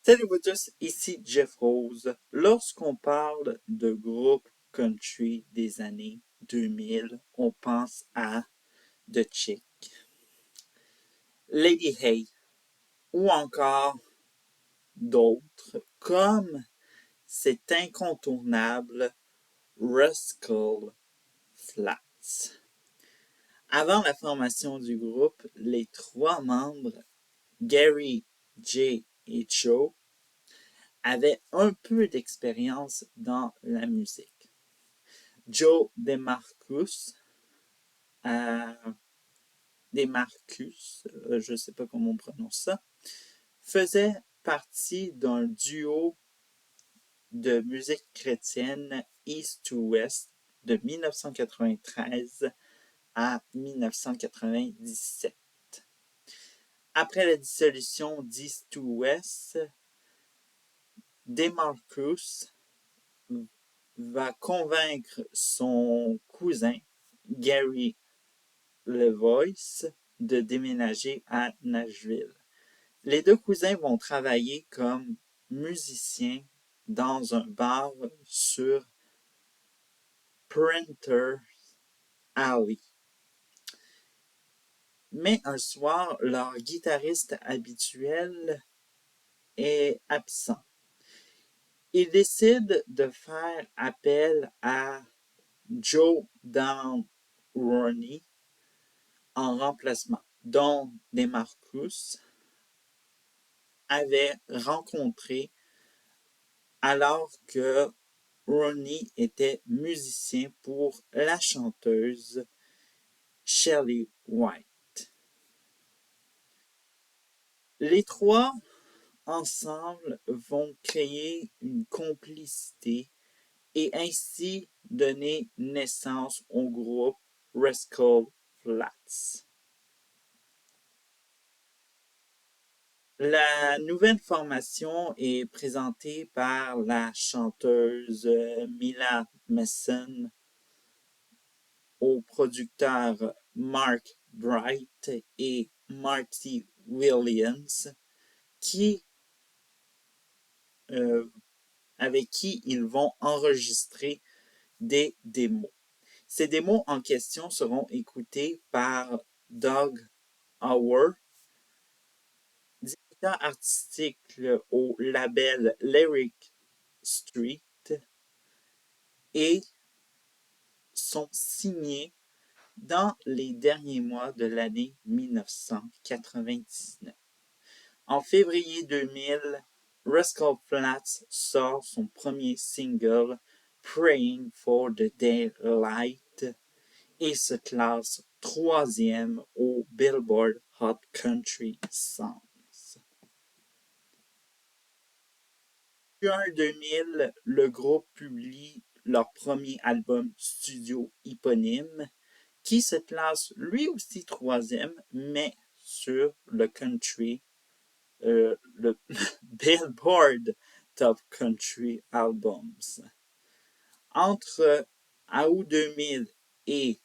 Salut vous tous, ici Jeff Rose. Lorsqu'on parle de groupe country des années 2000, on pense à The Chick, Lady Hay ou encore d'autres comme cet incontournable Rascal Flatts. Avant la formation du groupe, les trois membres, Gary, Jay et Joe, avaient un peu d'expérience dans la musique. Joe DeMarcus, euh, je ne sais pas comment on prononce ça, faisait partie d'un duo de musique chrétienne East to West de 1993 à 1997. Après la dissolution d'East to West, DeMarcus va convaincre son cousin Gary LeVoice de déménager à Nashville. Les deux cousins vont travailler comme musiciens dans un bar sur Printer Alley. Mais un soir, leur guitariste habituel est absent. Ils décident de faire appel à Joe Downey en remplacement, dont DeMarcus avait rencontré alors que Ronnie était musicien pour la chanteuse Shelley White. Les trois, ensemble, vont créer une complicité et ainsi donner naissance au groupe Rascal Flatts. La nouvelle formation est présentée par la chanteuse Mila Mason, aux producteurs Mark Bright et Marty Williams, qui, avec qui ils vont enregistrer des démos. Ces démos en question seront écoutées par Doug Hauer, directeur artistique au label Lyric Street, et sont signés dans les derniers mois de l'année 1999. En février 2000, Rascal Flatts sort son premier single, Praying for the Daylight, et se classe troisième au Billboard Hot Country Songs. En juin 2000, le groupe publie leur premier album studio éponyme, qui se classe lui aussi troisième, mais sur le country, le Billboard Top Country Albums. Entre août 2000 et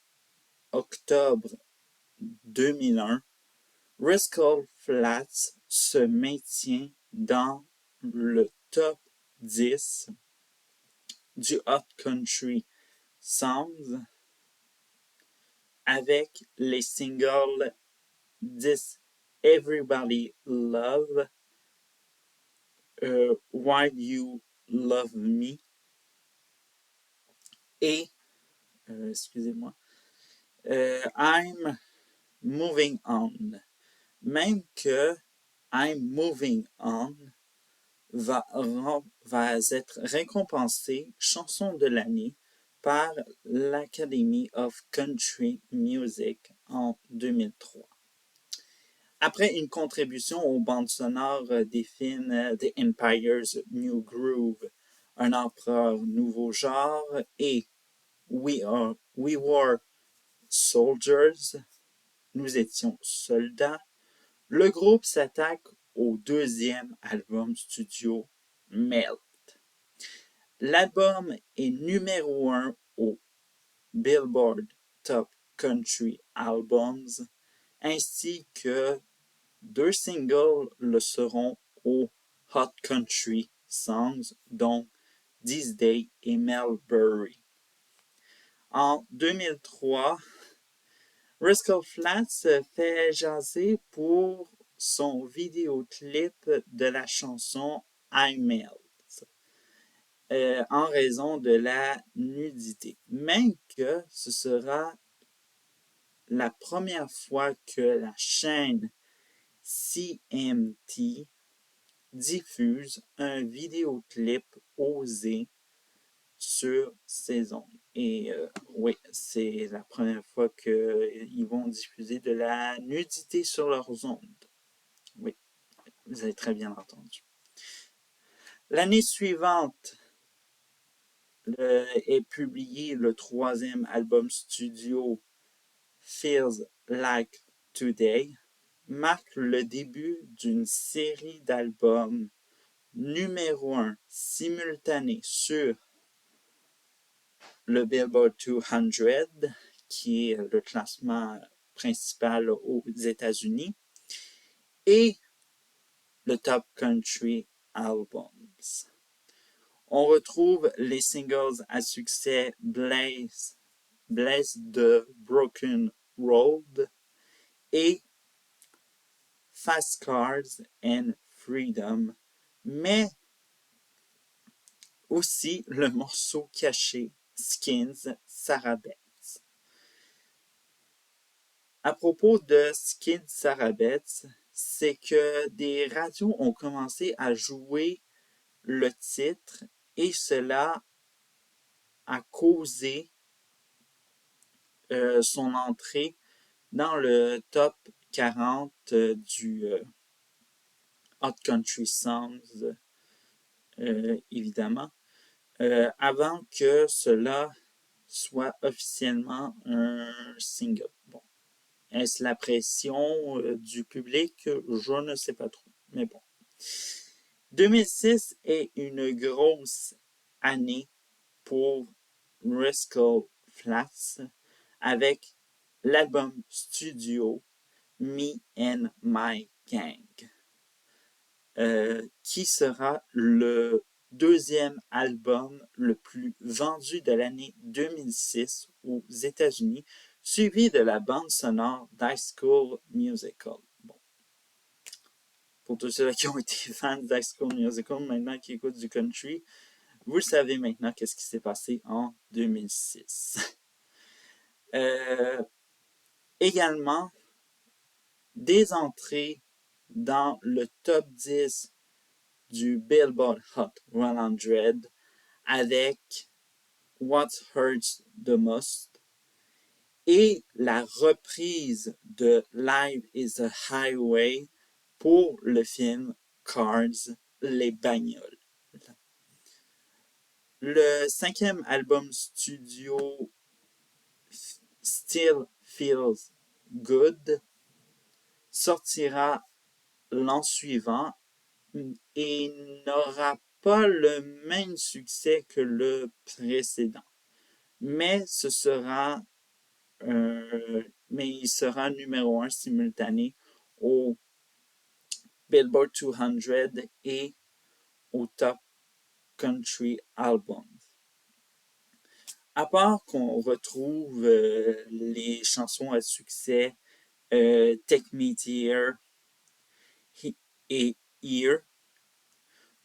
octobre 2001, Rascal Flatts se maintient dans le top 10 du Hot Country Songs avec les singles This Everybody Love, Why You Love Me et, excusez-moi, I'm Moving On. Même que I'm Moving On va être récompensé chanson de l'année par l'Academy of Country Music en 2003. Après une contribution aux bandes sonores des films The Empire's New Groove, Un empereur nouveau genre et We Were Soldiers, Nous étions soldats, le groupe s'attaque au deuxième album studio, Melt. L'album est numéro 1 au Billboard Top Country Albums, ainsi que deux singles le seront au Hot Country Songs, dont These Day et Melbury. En 2003, Rascal Flatts fait jaser pour son vidéoclip de la chanson I Melt, en raison de la nudité. Même que ce sera la première fois que la chaîne CMT diffuse un vidéoclip osé sur ses ondes. Et oui, c'est la première fois qu'ils vont diffuser de la nudité sur leurs ondes. Oui, vous avez très bien entendu. L'année suivante est publié le troisième album studio Feels Like Today, marque le début d'une série d'albums numéro 1 simultanés sur le Billboard 200, qui est le classement principal aux États-Unis, et le Top Country Albums. On retrouve les singles à succès Bless the Broken Road et Fast Cars and Freedom, mais aussi le morceau caché Skins Sarabeth. À propos de Skins Sarabeth, c'est que des radios ont commencé à jouer le titre et cela a causé son entrée dans le top 40 du Hot Country Songs, évidemment, avant que cela soit officiellement un single. Bon. Est-ce la pression du public? Je ne sais pas trop, mais bon. 2006 est une grosse année pour Rascal Flatts avec l'album studio Me and My Gang, qui sera le deuxième album le plus vendu de l'année 2006 aux États-Unis, suivi de la bande sonore d'High School Musical. Bon. Pour tous ceux qui ont été fans d'High School Musical, maintenant qui écoutent du country, vous le savez maintenant qu'est-ce qui s'est passé en 2006. Également, des entrées dans le top 10 du Billboard Hot 100 avec What Hurts the Most et la reprise de Life is a Highway pour le film Cars, les bagnoles. Le cinquième album studio Still Feels Good sortira l'an suivant et n'aura pas le même succès que le précédent. Mais il sera numéro 1 simultané au Billboard 200 et au Top Country Albums. À part qu'on retrouve les chansons à succès Take Me Here et Here,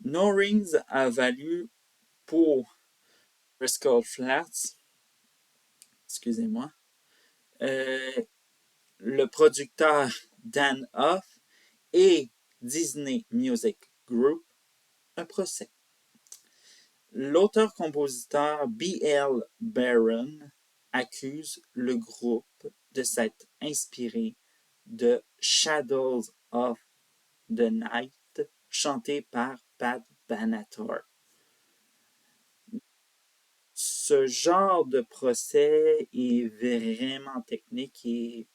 No Rings a valu pour Rascal Flatts, excusez-moi, le producteur Dan Huff et Disney Music Group un procès. L'auteur-compositeur B.L. Barron accuse le groupe de s'être inspiré de Shadows of the Night, chanté par Pat Benatar. Ce genre de procès est vraiment technique et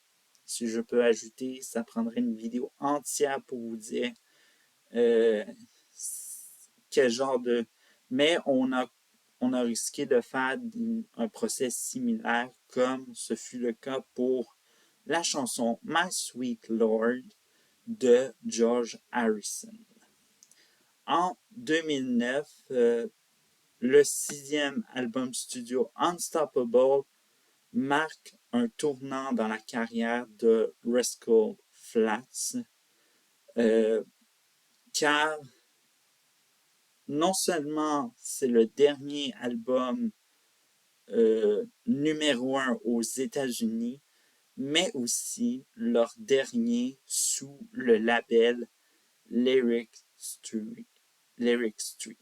si je peux ajouter, ça prendrait une vidéo entière pour vous dire quel genre de... Mais on a risqué de faire un procès similaire comme ce fut le cas pour la chanson My Sweet Lord de George Harrison. En 2009, le 6e album studio Unstoppable marque un tournant dans la carrière de Rascal Flatts, car non seulement c'est le dernier album numéro 1 aux États-Unis, mais aussi leur dernier sous le label Lyric Street. Lyric Street.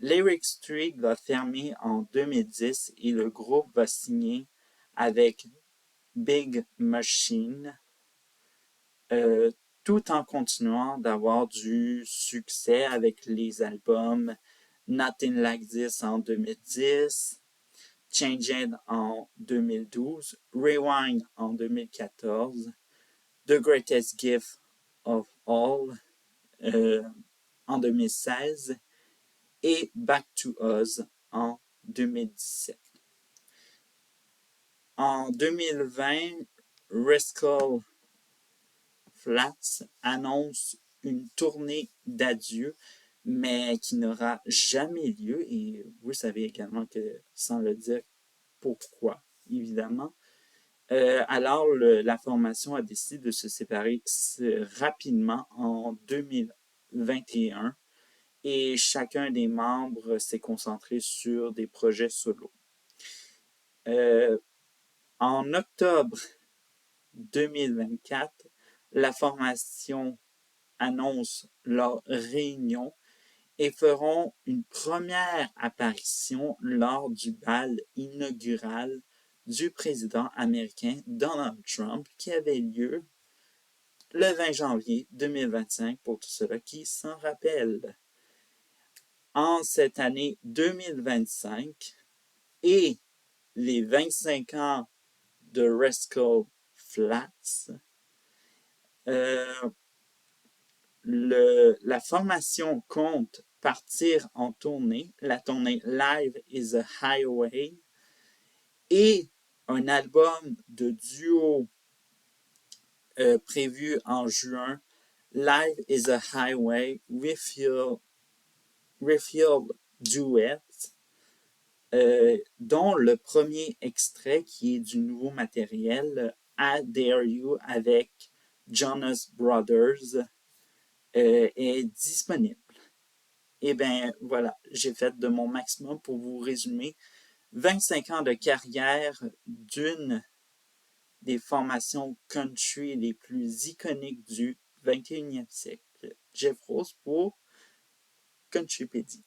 Lyric Street va fermer en 2010 et le groupe va signer avec Big Machine, tout en continuant d'avoir du succès avec les albums Nothing Like This en 2010, Changed en 2012, Rewind en 2014, The Greatest Gift of All en 2016 et Back to Us en 2017. En 2020, Rascal Flatts annonce une tournée d'adieu, mais qui n'aura jamais lieu. Et vous savez également que, sans le dire pourquoi, évidemment. Alors, la formation a décidé de se séparer rapidement en 2021 et chacun des membres s'est concentré sur des projets solo. En octobre 2024, la formation annonce leur réunion et feront une première apparition lors du bal inaugural du président américain Donald Trump qui avait lieu le 20 janvier 2025 pour tous ceux qui s'en rappellent. En cette année 2025 et les 25 ans de Rascal Flatts, la formation compte partir en tournée, la tournée Live is a Highway, et un album de duo prévu en juin, Live is a Highway Refill Duet, dont le premier extrait qui est du nouveau matériel, I Dare You avec Jonas Brothers, est disponible. Et bien voilà, j'ai fait de mon maximum pour vous résumer 25 ans de carrière d'une des formations country les plus iconiques du 21e siècle. Jeff Rose pour Countrypedia.